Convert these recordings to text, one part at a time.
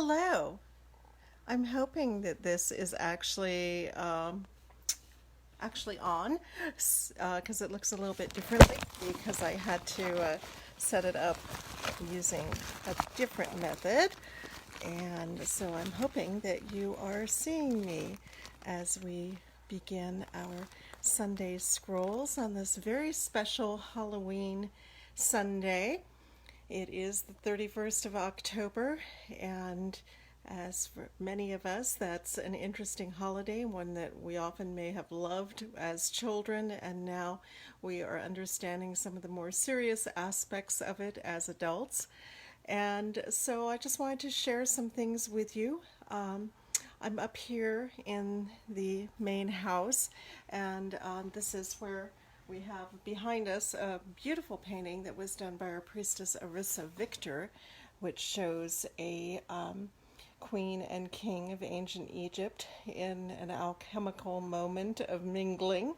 Hello. I'm hoping that this is actually on because it looks a little bit differently because I had to set it up using a different method. And so I'm hoping that you are seeing me as we begin our Sunday scrolls on this very special Halloween Sunday. It is the 31st of October, and as for many of us, that's an interesting holiday, one that we often may have loved as children, and now we are understanding some of the more serious aspects of it as adults. And so I just wanted to share some things with you. I'm up here in the main house, and this is where we have behind us a beautiful painting that was done by our priestess Arissa Victor, which shows a queen and king of ancient Egypt in an alchemical moment of mingling.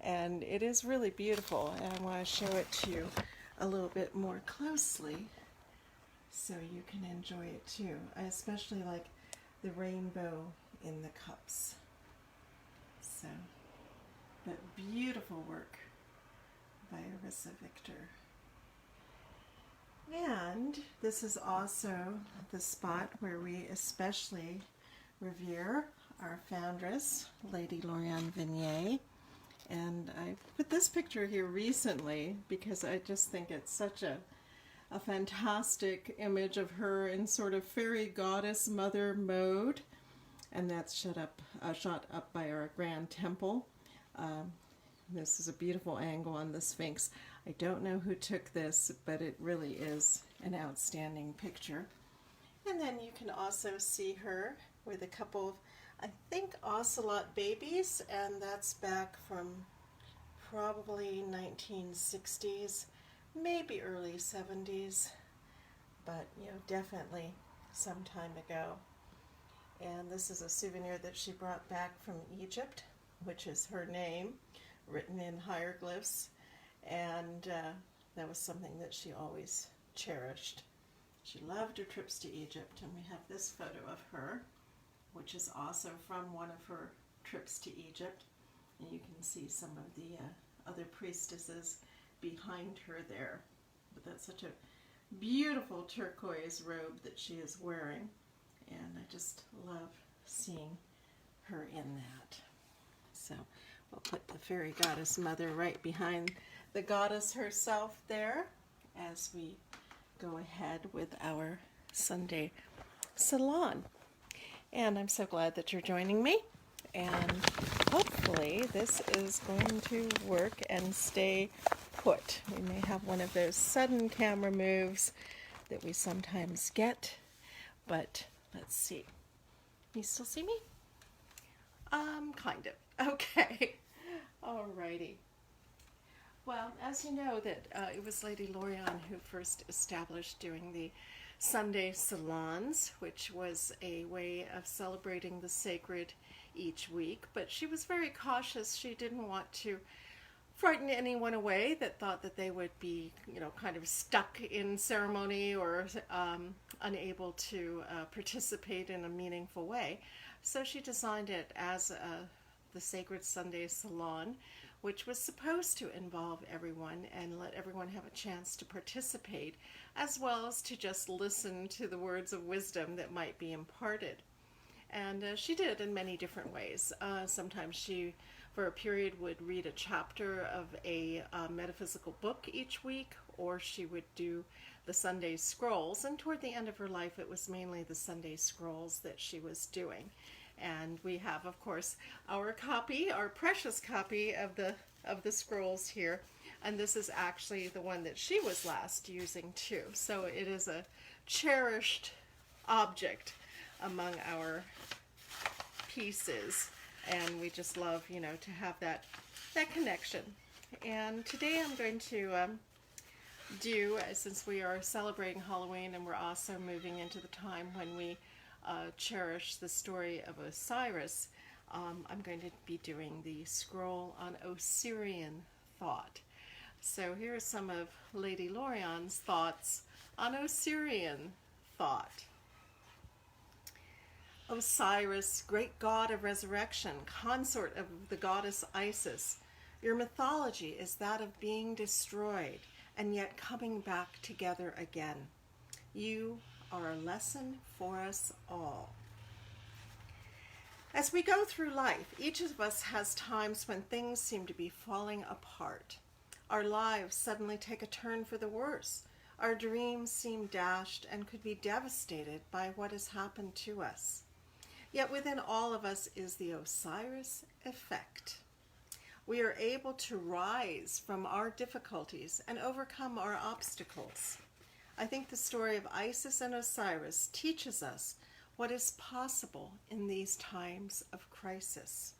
And it is really beautiful, and I want to show it to you a little bit more closely so you can enjoy it too. I especially like the rainbow in the cups. So, but beautiful work by Arissa Victor. And this is also the spot where we especially revere our foundress, Lady Lorianne Vanier. And I put this picture here recently because I just think it's such a fantastic image of her in sort of fairy goddess mother mode. And that's shot up by our Grand Temple. This is a beautiful angle on the Sphinx. I don't know who took this, but it really is an outstanding picture. And then you can also see her with a couple of, I think, ocelot babies, and that's back from probably 1960s, maybe early 70s, but definitely some time ago. And this is a souvenir that she brought back from Egypt, which is her name, written in hieroglyphs, and that was something that she always cherished. She loved her trips to Egypt, and we have this photo of her, which is also from one of her trips to Egypt. And you can see some of the other priestesses behind her there. But that's such a beautiful turquoise robe that she is wearing, and I just love seeing her in that. So we'll put the fairy goddess mother right behind the goddess herself there as we go ahead with our Sunday salon. And I'm so glad that you're joining me, and hopefully this is going to work and stay put. We may have one of those sudden camera moves that we sometimes get, but let's see. You still see me? Kind of. Okay. Alrighty. Well, as you know, that it was Lady Lorianne who first established doing the Sunday salons, which was a way of celebrating the sacred each week. But she was very cautious. She didn't want to frighten anyone away that thought that they would be, kind of stuck in ceremony or unable to participate in a meaningful way. So she designed it as the Sacred Sunday Salon, which was supposed to involve everyone and let everyone have a chance to participate, as well as to just listen to the words of wisdom that might be imparted. And she did in many different ways. Sometimes she, for a period, would read a chapter of a metaphysical book each week, or she would do the Sunday scrolls. And toward the end of her life, it was mainly the Sunday scrolls that she was doing. And we have, of course, our precious copy of the scrolls here. And this is actually the one that she was last using too. So it is a cherished object among our pieces. And we just love, to have that connection. And today I'm going to since we are celebrating Halloween and we're also moving into the time when we cherish the story of Osiris, I'm going to be doing the scroll on Osirian thought. So here are some of Lady Lorianne's thoughts on Osirian thought. Osiris, great god of resurrection, consort of the goddess Isis, your mythology is that of being destroyed and yet coming back together again. You are a lesson for us all. As we go through life, each of us has times when things seem to be falling apart. Our lives suddenly take a turn for the worse. Our dreams seem dashed and could be devastated by what has happened to us. Yet within all of us is the Osiris effect. We are able to rise from our difficulties and overcome our obstacles. I think the story of Isis and Osiris teaches us what is possible in these times of crisis.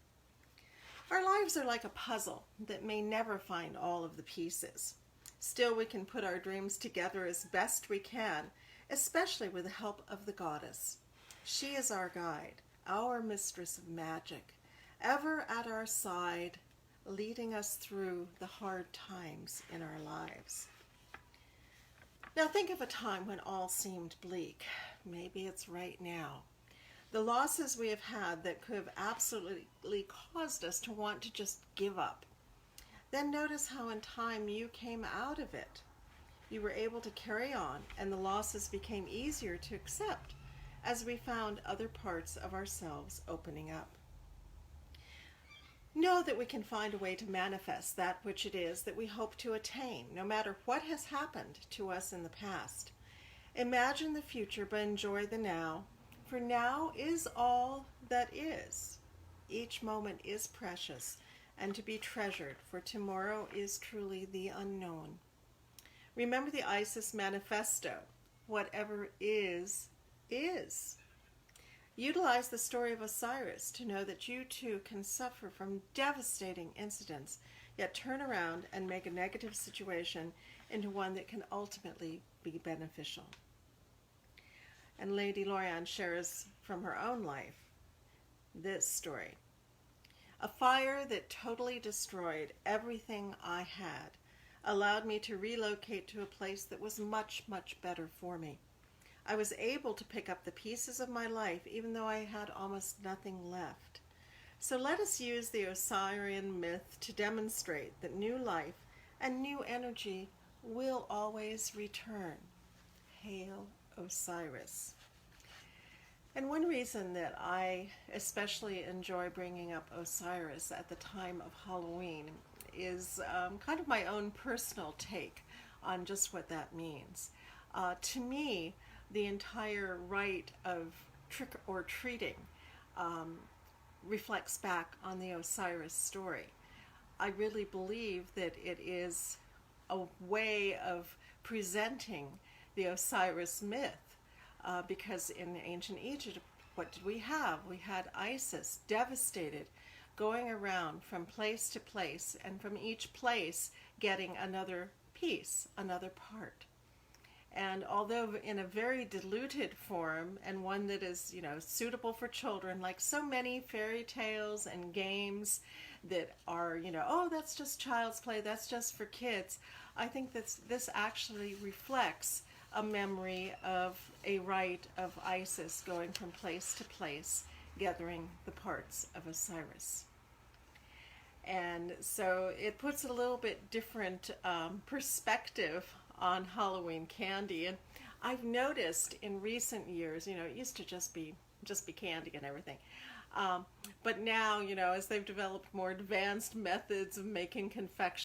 Our lives are like a puzzle that may never find all of the pieces. Still, we can put our dreams together as best we can, especially with the help of the goddess. She is our guide, our mistress of magic, ever at our side, leading us through the hard times in our lives. Now think of a time when all seemed bleak. Maybe it's right now. The losses we have had that could have absolutely caused us to want to just give up. Then notice how in time you came out of it. You were able to carry on, and the losses became easier to accept as we found other parts of ourselves opening up. Know that we can find a way to manifest that which it is that we hope to attain, no matter what has happened to us in the past. Imagine the future, but enjoy the now, for now is all that is. Each moment is precious and to be treasured, for tomorrow is truly the unknown. Remember the Isis Manifesto. Whatever is, is. Utilize the story of Osiris to know that you too can suffer from devastating incidents, yet turn around and make a negative situation into one that can ultimately be beneficial. And Lady Lorian shares from her own life this story. A fire that totally destroyed everything I had allowed me to relocate to a place that was much, much better for me. I was able to pick up the pieces of my life even though I had almost nothing left. So let us use the Osirian myth to demonstrate that new life and new energy will always return. Hail Osiris. And one reason that I especially enjoy bringing up Osiris at the time of Halloween is kind of my own personal take on just what that means. To me, the entire rite of trick-or-treating reflects back on the Osiris story. I really believe that it is a way of presenting the Osiris myth. Because in ancient Egypt, what did we have? We had Isis, devastated, going around from place to place, and from each place getting another piece, another part. And although in a very diluted form, and one that is, suitable for children, like so many fairy tales and games that are, oh, that's just child's play, that's just for kids, I think that this actually reflects a memory of a rite of Isis going from place to place, gathering the parts of Osiris. And so it puts a little bit different perspective on Halloween candy. And I've noticed in recent years, it used to just be candy and everything. But now, as they've developed more advanced methods of making confection,